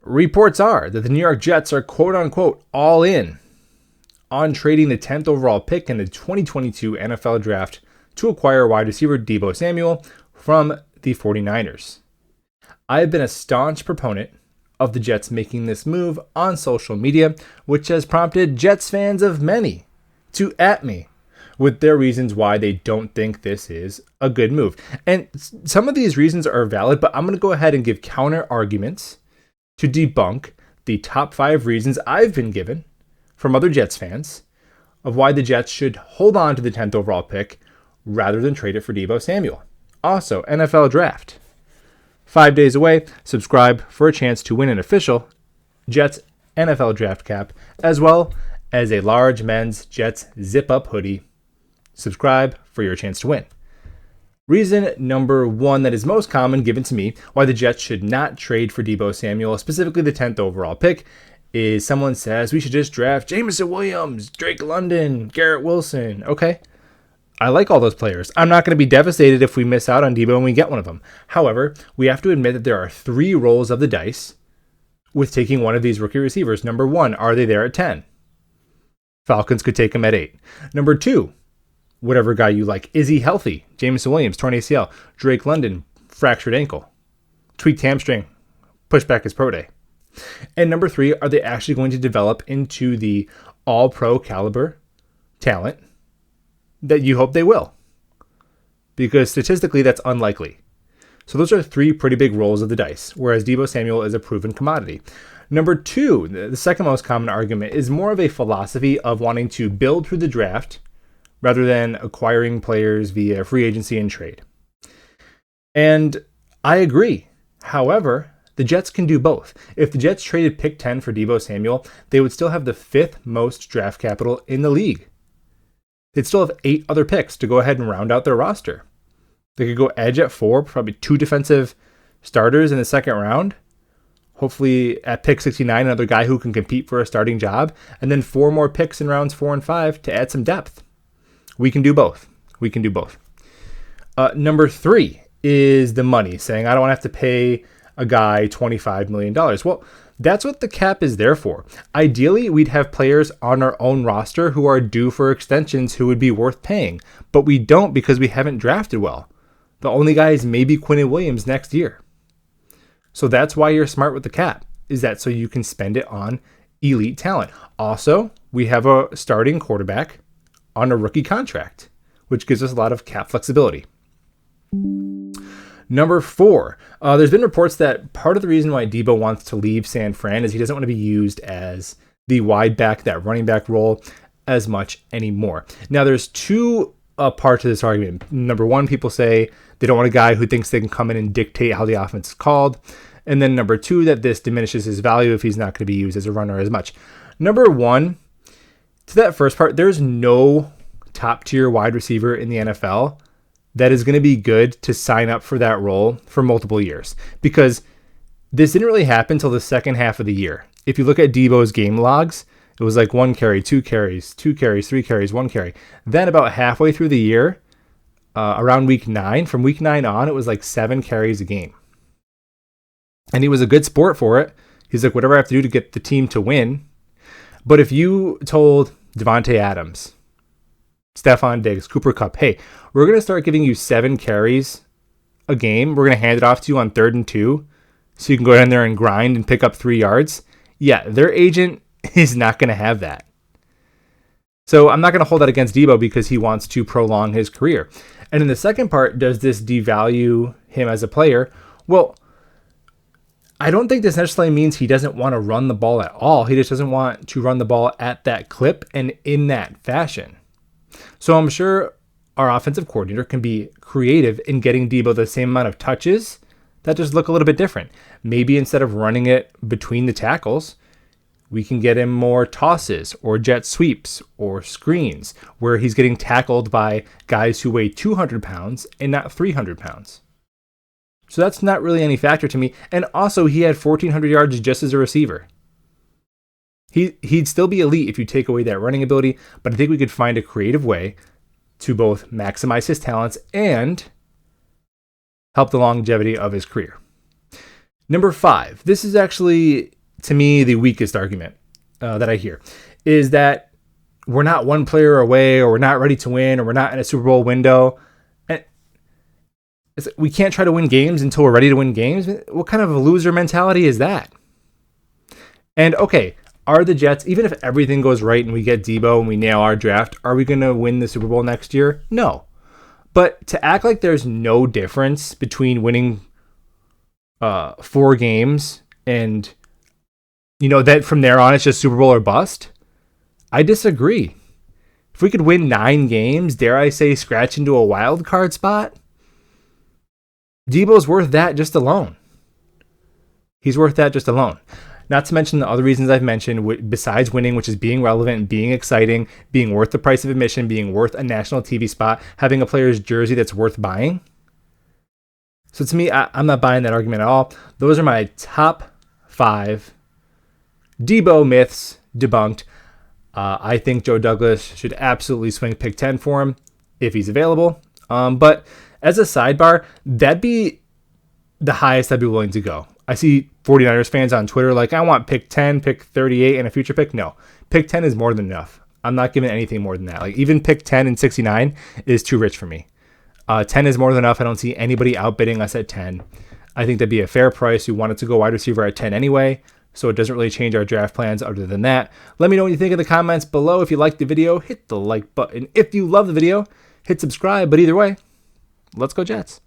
Reports are that the New York Jets are quote unquote all in on trading the 10th overall pick in the 2022 NFL Draft to acquire wide receiver Deebo Samuel from the 49ers. I have been a staunch proponent of the Jets making this move on social media, which has prompted Jets fans of many to at me with their reasons why they don't think this is a good move. And some of these reasons are valid, but I'm going to go ahead and give counter arguments to debunk the top 5 reasons I've been given from other Jets fans of why the Jets should hold on to the 10th overall pick rather than trade it for Deebo Samuel. Also, NFL Draft. 5 days away. Subscribe for a chance to win an official Jets NFL Draft cap, as well as a large men's Jets zip-up hoodie. Subscribe for your chance to win. Reason number 1 that is most common given to me why the Jets should not trade for Deebo Samuel, specifically the 10th overall pick, is someone says we should just draft Jameson Williams, Drake London, Garrett Wilson. Okay, I like all those players. I'm not going to be devastated if we miss out on Deebo and we get one of them. However, we have to admit that there are 3 rolls of the dice with taking one of these rookie receivers. Number 1, are they there at 10? Falcons could take him at 8. Number 2, whatever guy you like. Is he healthy? Jameson Williams, torn ACL. Drake London, fractured ankle. Tweaked hamstring. Pushed back his pro day. And number 3, are they actually going to develop into the all-pro caliber talent that you hope they will? Because statistically, that's unlikely. So those are 3 pretty big rolls of the dice, whereas Deebo Samuel is a proven commodity. Number 2, the second most common argument, is more of a philosophy of wanting to build through the draft rather than acquiring players via free agency and trade. And I agree. However, the Jets can do both. If the Jets traded pick 10 for Deebo Samuel, they would still have the 5th most draft capital in the league. They'd still have 8 other picks to go ahead and round out their roster. They could go edge at 4, probably 2 defensive starters in the second round. Hopefully at pick 69, another guy who can compete for a starting job. And then 4 more picks in rounds 4 and 5 to add some depth. We can do both. We can do both. Number 3 is the money, saying I don't want to have to pay a guy $25 million. Well, that's what the cap is there for. Ideally, we'd have players on our own roster who are due for extensions who would be worth paying, but we don't because we haven't drafted well. The only guy is maybe Quinnen Williams next year. So that's why you're smart with the cap, is that so you can spend it on elite talent. Also, we have a starting quarterback on a rookie contract, which gives us a lot of cap flexibility. Number 4, there's been reports that part of the reason why Deebo wants to leave San Fran is he doesn't want to be used as the wide back, that running back role, as much anymore. Now, there's 2 parts to this argument. Number 1, people say they don't want a guy who thinks they can come in and dictate how the offense is called. And then number 2, that this diminishes his value if he's not going to be used as a runner as much. Number 1, to that first part, there's no top-tier wide receiver in the NFL that is going to be good to sign up for that role for multiple years, because this didn't really happen until the second half of the year. If you look at Deebo's game logs, it was like 1 carry, 2 carries, 2 carries, 3 carries, 1 carry. Then about halfway through the year, around week 9, from week 9 on, it was like 7 carries a game. And he was a good sport for it. He's like, whatever I have to do to get the team to win. But if you told Devontae Adams, Stephon Diggs, Cooper Kupp, hey, we're going to start giving you 7 carries a game. We're going to hand it off to you on 3rd and 2 so you can go down there and grind and pick up 3 yards. Yeah, their agent is not going to have that. So I'm not going to hold that against Deebo because he wants to prolong his career. And in the second part, does this devalue him as a player? Well, I don't think this necessarily means he doesn't want to run the ball at all. He just doesn't want to run the ball at that clip and in that fashion. So I'm sure our offensive coordinator can be creative in getting Deebo the same amount of touches that just look a little bit different. Maybe instead of running it between the tackles, we can get him more tosses or jet sweeps or screens where he's getting tackled by guys who weigh 200 pounds and not 300 pounds. So that's not really any factor to me. And also, he had 1,400 yards just as a receiver. He'd still be elite if you take away that running ability, but I think we could find a creative way to both maximize his talents and help the longevity of his career. Number 5. This is actually to me, the weakest argument that I hear is that we're not one player away, or we're not ready to win, or we're not in a Super Bowl window. And we can't try to win games until we're ready to win games. What kind of a loser mentality is that? And okay, are the Jets, even if everything goes right and we get Debo and we nail our draft, are we going to win the Super Bowl next year? No. But to act like there's no difference between winning 4 games and, that from there on it's just Super Bowl or bust, I disagree. If we could win 9 games, dare I say scratch into a wild card spot, Debo's worth that just alone. He's worth that just alone. Not to mention the other reasons I've mentioned, besides winning, which is being relevant, being exciting, being worth the price of admission, being worth a national TV spot, having a player's jersey that's worth buying. So to me, I'm not buying that argument at all. Those are my top 5 Debo myths debunked. I think Joe Douglas should absolutely swing pick 10 for him if he's available. But as a sidebar, that'd be the highest I'd be willing to go. I see 49ers fans on Twitter like, I want pick 10, pick 38, and a future pick. No, pick 10 is more than enough. I'm not giving anything more than that. Like, even pick 10 and 69 is too rich for me. 10 is more than enough. I don't see anybody outbidding us at 10. I think that'd be a fair price. We wanted to go wide receiver at 10 anyway, so it doesn't really change our draft plans other than that. Let me know what you think in the comments below. If you liked the video, hit the like button. If you love the video, hit subscribe. But either way, let's go Jets.